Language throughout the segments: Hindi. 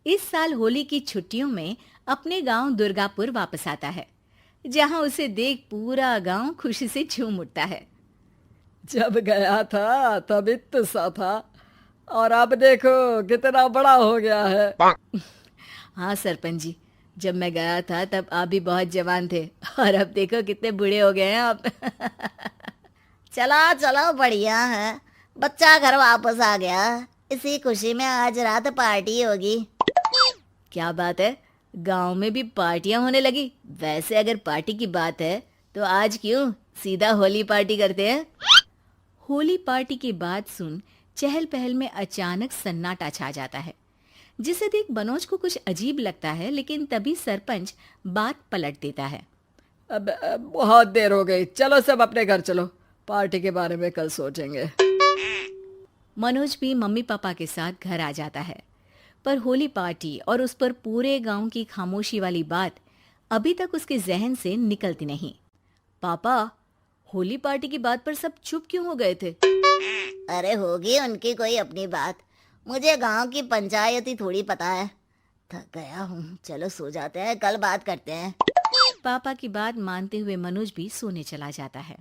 इस साल होली की छुट्टियों में अपने गांव दुर्गापुर वापस आता है, जहां उसे देख पूरा गांव खुशी से झूम उठता है। जब गया था तब इतना सा था और अब देखो कितना बड़ा हो गया है। हाँ सरपंच जी, जब मैं गया था तब आप भी बहुत जवान थे और अब देखो कितने बूढ़े हो गए हैं आप। चलो चलो बढ़िया है। बच्चा घर वापस आ गया। इसी खुशी में आज रात पार्टी होगी। क्या बात है, गांव में भी पार्टियां होने लगी। वैसे अगर पार्टी की बात है तो आज क्यों सीधा होली पार्टी करते हैं। होली पार्टी की बात सुन चहल पहल में अचानक सन्नाटा छा जाता है, जिसे देख मनोज को कुछ अजीब लगता है। लेकिन तभी सरपंच बात पलट देता है। अब बहुत देर हो गई, चलो सब अपने घर चलो, पार्टी के बारे में कल सोचेंगे। मनोज भी मम्मी पापा के साथ घर आ जाता है, पर होली पार्टी और उस पर पूरे गांव की खामोशी वाली बात अभी तक उसके जहन से निकलती नहीं। पापा, होली पार्टी की बात पर सब चुप क्यों हो गए थे। अरे होगी उनकी कोई अपनी बात। मुझे गांव की पंचायत ही थोड़ी पता है। थक गया हूँ, चलो सो जाते हैं, कल बात करते हैं। पापा की बात मानते हुए मनोज भी सोने चला जाता है।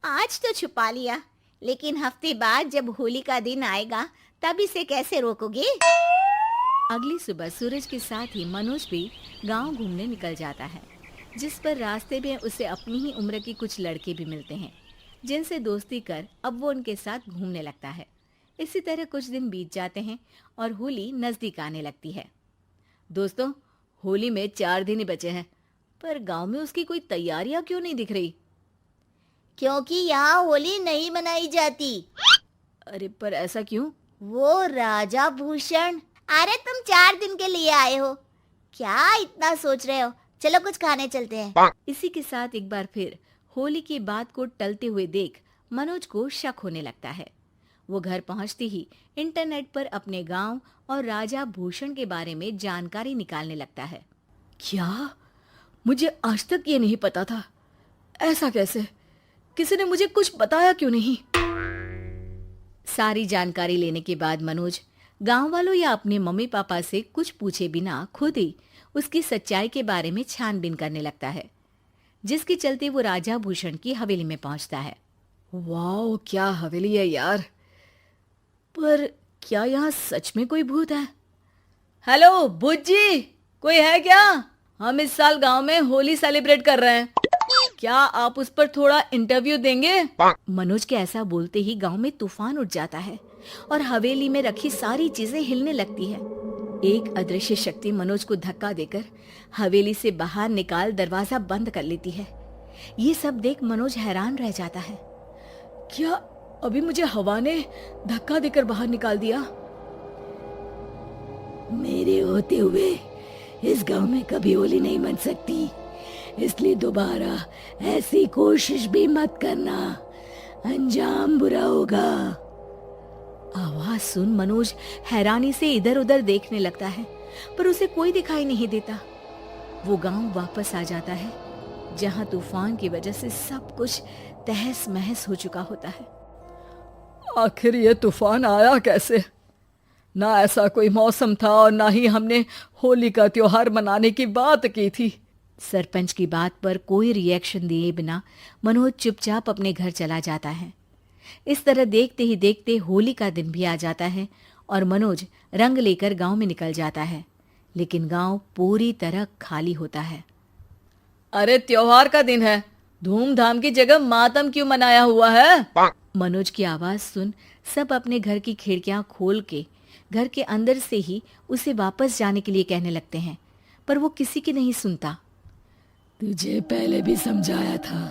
आज तो छुपा लिया, लेकिन हफ्ते बाद जब होली का दिन आएगा तब इसे कैसे रोकोगे। अगली सुबह सूरज के साथ ही मनोज भी गांव घूमने निकल जाता है, जिस पर रास्ते में उसे अपनी ही उम्र के कुछ लड़के भी मिलते हैं, जिनसे दोस्ती कर अब वो उनके साथ घूमने लगता है। इसी तरह कुछ दिन बीत जाते हैं और होली नजदीक आने लगती है। दोस्तों, होली में 4 दिन ही बचे हैं, पर गांव में उसकी कोई तैयारियां क्यों नहीं दिख रही। क्योंकि यहाँ होली नहीं मनाई जाती। अरे पर ऐसा क्यों। वो राजा भूषण। अरे तुम 4 दिन के लिए आए हो, क्या इतना सोच रहे हो। चलो कुछ खाने चलते हैं। इसी के साथ एक बार फिर होली की बात को टलते हुए देख मनोज को शक होने लगता है। वो घर पहुंचते ही इंटरनेट पर अपने गांव और राजा भूषण के बारे में जानकारी निकालने लगता है। क्या? मुझे आज तक ये नहीं पता था। ऐसा कैसे? किसी ने मुझे कुछ बताया क्यों नहीं? सारी जानकारी लेने के बाद मनोज गांव वालों या अपने मम्मी पापा से कुछ पूछे बिना खुद ही उसकी सच्चाई के बारे में छानबीन करने लगता है, जिसके चलते वो राजा भूषण की हवेली में पहुंचता है। वाह, क्या हवेली है यार। पर क्या यहाँ सच में कोई भूत है? हेलो भूत जी, कोई है क्या? हम इस साल गांव में होली सेलिब्रेट कर रहे हैं, क्या आप उस पर थोड़ा इंटरव्यू देंगे? मनोज के ऐसा बोलते ही गांव में तूफान उठ जाता है और हवेली में रखी सारी चीजें हिलने लगती है। एक अदृश्य शक्ति मनोज को धक्का देकर हवेली से बाहर निकाल दरवाजा बंद कर लेती है। ये सब देख मनोज हैरान रह जाता है। क्या अभी मुझे हवा ने धक्का देकर बाहर निकाल दिया? मेरे होते हुए इस गांव में कभी होली नहीं मन सकती, इसलिए दोबारा ऐसी कोशिश भी मत करना, अंजाम बुरा होगा। आवाज सुन मनोज हैरानी से इधर उधर देखने लगता है, पर उसे कोई दिखाई नहीं देता। वो गांव वापस आ जाता है, जहां तूफान की वजह से सब कुछ तहस महस हो चुका होता है। आखिर ये तूफान आया कैसे? ना ऐसा कोई मौसम था और ना ही हमने होली का त्योहार मनाने की बात की थी। सरपंच की बात पर कोई रिएक्शन दिए बिना मनोज चुपचाप अपने घर चला जाता है। इस तरह देखते ही देखते होली का दिन भी आ जाता है और मनोज रंग लेकर गांव में निकल जाता है, लेकिन गांव पूरी तरह खाली होता है। अरे त्योहार का दिन है, धूमधाम की जगह मातम क्यों मनाया हुआ है? मनोज की आवाज सुन सब अपने घर की खिड़कियां खोल के घर के अंदर से ही उसे वापस जाने के लिए कहने लगते हैं, पर वो किसी की नहीं सुनता। तुझे पहले भी समझाया था,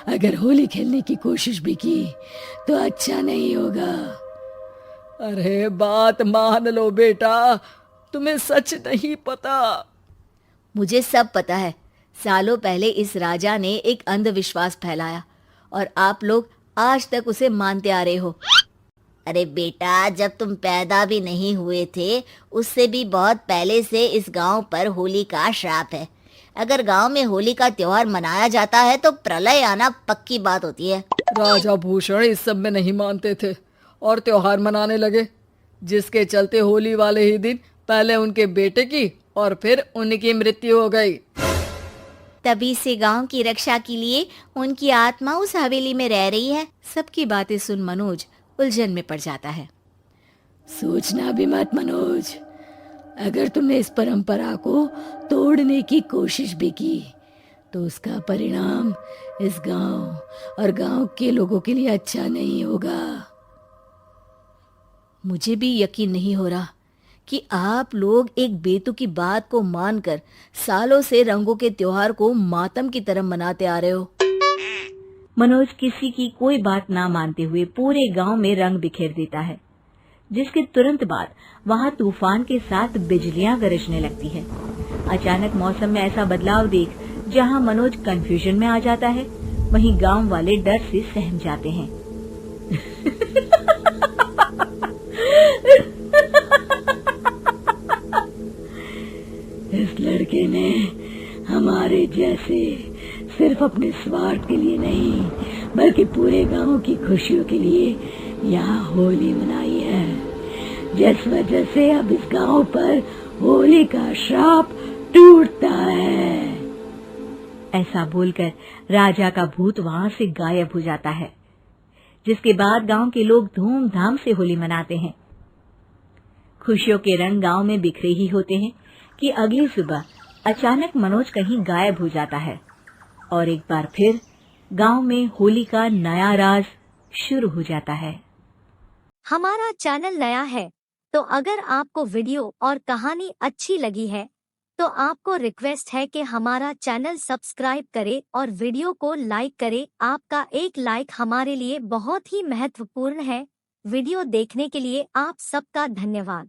अगर होली खेलने की कोशिश भी की तो अच्छा नहीं होगा। अरे बात मान लो बेटा, तुम्हें सच नहीं पता। मुझे सब पता है। सालों पहले इस राजा ने एक अंधविश्वास फैलाया और आप लोग आज तक उसे मानते आ रहे हो। अरे बेटा, जब तुम पैदा भी नहीं हुए थे उससे भी बहुत पहले से इस गांव पर होली का श्राप है। अगर गांव में होली का त्योहार मनाया जाता है तो प्रलय आना पक्की बात होती है। राजा भूषण इस सब में नहीं मानते थे और त्योहार मनाने लगे, जिसके चलते होली वाले ही दिन पहले उनके बेटे की और फिर उनकी मृत्यु हो गई। तभी से गांव की रक्षा के लिए उनकी आत्मा उस हवेली में रह रही है। सबकी बातें सुन मनोज उलझन में पड़ जाता है। सोचना भी मत मनोज, अगर तुमने इस परंपरा को तोड़ने की कोशिश भी की तो उसका परिणाम इस गांव और गांव के लोगों के लिए अच्छा नहीं होगा। मुझे भी यकीन नहीं हो रहा कि आप लोग एक बेतुकी बात को मानकर सालों से रंगों के त्योहार को मातम की तरह मनाते आ रहे हो। मनोज किसी की कोई बात ना मानते हुए पूरे गांव में रंग बिखेर देता है, जिसके तुरंत बाद वहां तूफान के साथ बिजलियां गरजने लगती है। अचानक मौसम में ऐसा बदलाव देख जहां मनोज कंफ्यूजन में आ जाता है, वहीं गांव वाले डर से सहम जाते हैं। इस लड़के ने हमारे जैसे सिर्फ अपने स्वार्थ के लिए नहीं बल्कि पूरे गांव की खुशियों के लिए यहाँ होली मनाई है, जिस वजह से अब इस गांव पर होली का श्राप टूटता है। ऐसा बोलकर राजा का भूत वहां से गायब हो जाता है, जिसके बाद गांव के लोग धूमधाम से होली मनाते हैं। खुशियों के रंग गांव में बिखरे ही होते हैं कि अगली सुबह अचानक मनोज कहीं गायब हो जाता है और एक बार फिर गांव में होली का नया राज शुरू हो जाता है। हमारा चैनल नया है, तो अगर आपको वीडियो और कहानी अच्छी लगी है तो आपको रिक्वेस्ट है कि हमारा चैनल सब्सक्राइब करें और वीडियो को लाइक करें। आपका एक लाइक हमारे लिए बहुत ही महत्वपूर्ण है। वीडियो देखने के लिए आप सबका धन्यवाद।